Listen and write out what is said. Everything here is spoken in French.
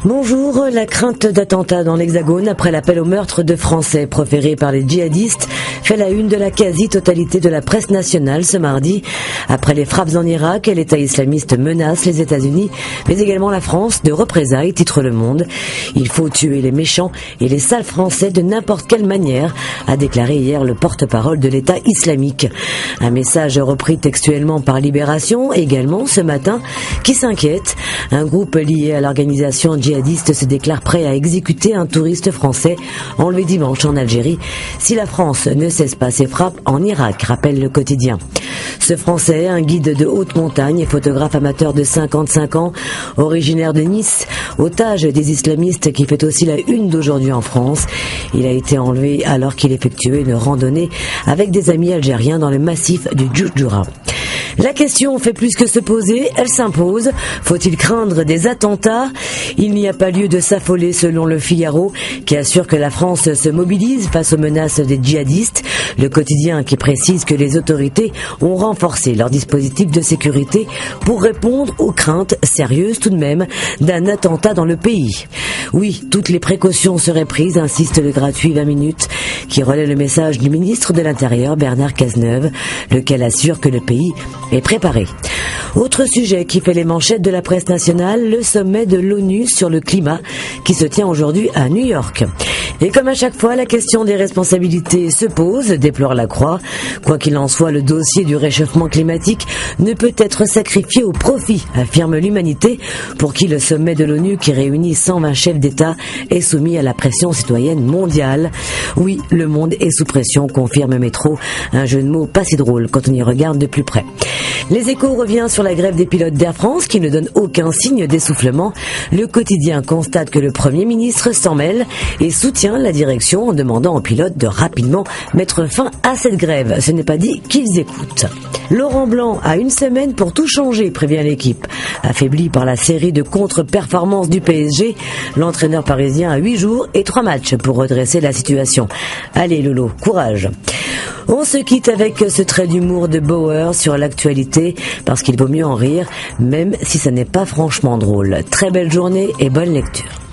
Bonjour, la crainte d'attentats dans l'Hexagone après l'appel au meurtre de Français proféré par les djihadistes fait la une de la quasi-totalité de la presse nationale ce mardi. Après les frappes en Irak, l'État islamiste menace les États-Unis, mais également la France de représailles, titre Le Monde. Il faut tuer les méchants et les sales Français de n'importe quelle manière, a déclaré hier le porte-parole de l'État islamique. Un message repris textuellement par Libération, également ce matin, qui s'inquiète. Un groupe lié à l'organisation djihadiste se déclare prêt à exécuter un touriste français enlevé dimanche en Algérie si la France ne cesse pas ses frappes en Irak, rappelle le quotidien. Ce Français, un guide de haute montagne et photographe amateur de 55 ans, originaire de Nice, otage des islamistes qui fait aussi la une d'aujourd'hui en France. Il a été enlevé alors qu'il effectuait une randonnée avec des amis algériens dans le massif du Djoudjoura. La question fait plus que se poser, elle s'impose. Faut-il craindre des attentats? Il n'y a pas lieu de s'affoler selon le Figaro, qui assure que la France se mobilise face aux menaces des djihadistes. Le quotidien qui précise que les autorités ont renforcé leur dispositif de sécurité pour répondre aux craintes sérieuses tout de même d'un attentat dans le pays. Oui, toutes les précautions seraient prises, insiste le gratuit 20 minutes, qui relaie le message du ministre de l'Intérieur Bernard Cazeneuve, lequel assure que le pays est préparé. Autre sujet qui fait les manchettes de la presse nationale, le sommet de l'ONU sur le climat qui se tient aujourd'hui à New York. Et comme à chaque fois, la question des responsabilités se pose, déplore la Croix. Quoi qu'il en soit, le dossier du réchauffement climatique ne peut être sacrifié au profit, affirme l'Humanité, pour qui le sommet de l'ONU qui réunit 120 chefs d'État est soumis à la pression citoyenne mondiale. Oui, le monde est sous pression, confirme Métro, un jeu de mots pas si drôle quand on y regarde de plus près. Les Échos revient sur la grève des pilotes d'Air France qui ne donne aucun signe d'essoufflement. Le quotidien constate que le Premier ministre s'en mêle et soutient la direction en demandant aux pilotes de rapidement mettre fin à cette grève. Ce n'est pas dit qu'ils écoutent. Laurent Blanc a une semaine pour tout changer, prévient l'équipe. Affaibli par la série de contre-performances du PSG, l'entraîneur parisien a 8 jours et 3 matchs pour redresser la situation. Allez Lolo, courage. On se quitte avec ce trait d'humour de Bauer sur l'actualité, parce qu'il vaut mieux en rire, même si ça n'est pas franchement drôle. Très belle journée et bonne lecture.